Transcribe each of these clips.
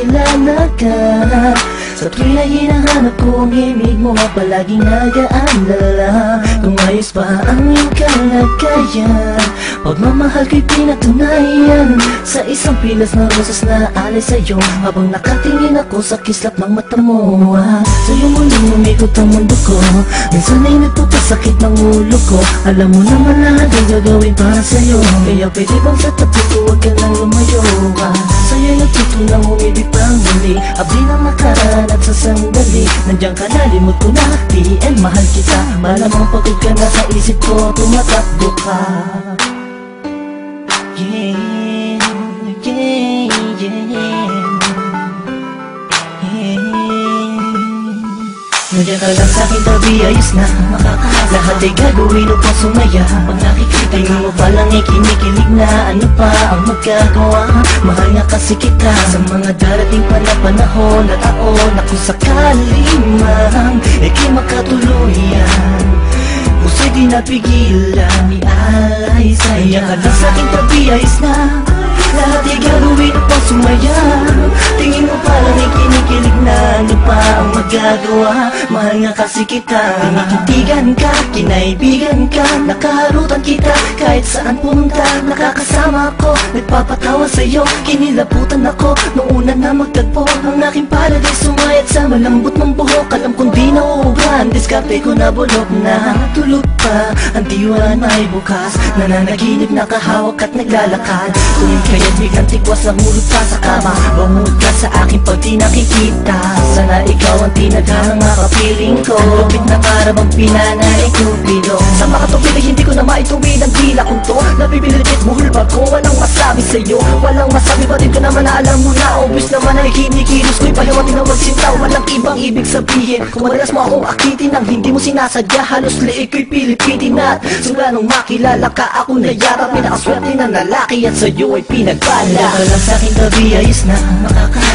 makilala ka. Sa tuwing na hinahanap ko ang himig mo, palaging nag-aalala kung ayos pa ang iyong kalagayan. Pagmamahal ko'y pinatunayan sa isang pilas na rosas na alay sa'yo, habang nakatingin ako sa kislap ng mata mo. Sa'yo muling umikot ang mundo ko, minsan ay nagpapasakit ng ulo ko. Alam mo naman lahat ay gagawin para sa'yo, kaya pwede bang sa tabi ko huwag ka nang lumayo. Sa'yo'y nagtutunang umibig pang muli, abdi ng nakaraan at sa sandali nandiyan ka na, limot ko na, TN mahal kita. Malamang pagod ka na sa isip ko, tumatakbo ka. Yeah, yeah, yeah, yeah. Nandiyan ka lang sa'king tabi, ayos na lahat ay gagawin upang sumaya. Pag nakikita mo palang ay kinikilig na, ano pa ang magagawa? Mahal nga kasi kita sa mga darating pa na panahon at taon na kung sakali man ika'y makatuluyan, puso'y di napigilan, ialay sa'yo. Nandiyan ka lang sa'king tabi, ayos na lahat ay gagawin upang sumaya. Tingin mo palang ay kinikilig na, ano pa ang magagawa? Mahal nga kasi kita, kinikitigan ka, kinaibigan ka, nakaharutan kita kahit saan pumunta. Nakakasama ako, nagpapatawa sa'yo, kinilabutan ako noong una na magtagpo. Ang aking paradise sumayat sa malambot ng buhok. Alam kong di nauuban, diskarte ko na bulok na. Tulog pa, ang diwa may bukas, nananaginip, nakahawak at naglalakad. Tuwing kaya't biglang tikwas na hulog ka sa kama, bangod ka sa akin pag di nakikita. Sana ikaw ang tinadhanang makapiling ko, lupit na karabang pinanay Cupido. Sa makatupid ay hindi ko na maituwid ang dila kong to. Nabibilitit buhol ba ko, walang masabi sa'yo, walang masabi, batid ko naman na alam mo na. Obvious naman ay kinikilos ko'y pahiwating na magsinta, walang ibang ibig sabihin. Kung madalas mo akong akitin nang hindi mo sinasadya, halos liig ko'y pilipitin at simula nung makilala ka ako na yara, pinakaswerte na lalaki at sa'yo ay pinagpala. Nandiyan ka lang sa'king tabi, ayos na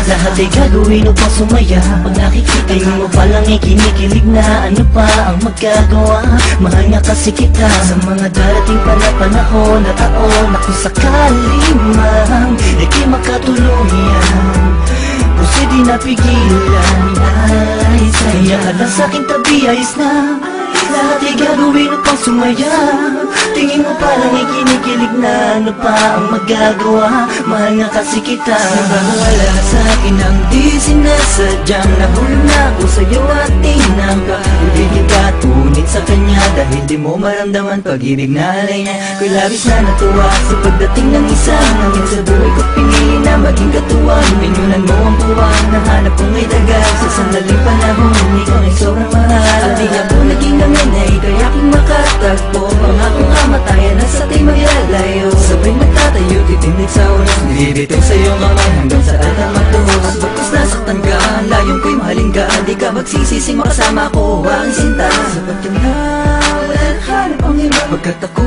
lahat ay gagawin upang sumaya. Pag nakikita mo palang ay kinikilig na, ano pa ang magagawa? Mahal nga kasi kita sa mga darating pa na panahon at taon na kung sakali man ika'y makatuluyan, puso'y di napigilan, ialay sa'yo. Nandiyan ka lang sa'king tabi, ayos na lahat ay gagawin upang sumaya. Tingin mo palang ay kinikilig na, ano pa ang magagawa? Mahal nga kasi kita. Nagpapawala sa'kin ang di sinasadyang nahulog na ako sa'yo at tinangka. Ibigin ka tunit sa kanya dahil di mo maramdaman pag-ibig na alay niya. Ko'y labis na natuwa sa pagdating ng isang hangin sa buhay ko, pinili na maging katuwang. Pinunan mo ang buwan, nahanap kong may dagal sa sandaling panahon, ikaw ay sobrang mahal. At di ako naging nanganay kaya aking makatagpo, pangakong kamatayan na sa ating maglalayo. Sabay magtatayo, titindig sa unos, nilibitaw sa iyong kamay hanggang sa atang matuhos. At bagkus nasaktan ka, ang layong ko'y mahalin ka, di ka magsisisi makasama ko, aking sinta. Sa pagtanda, wala na hanap ang iba, pagkat ako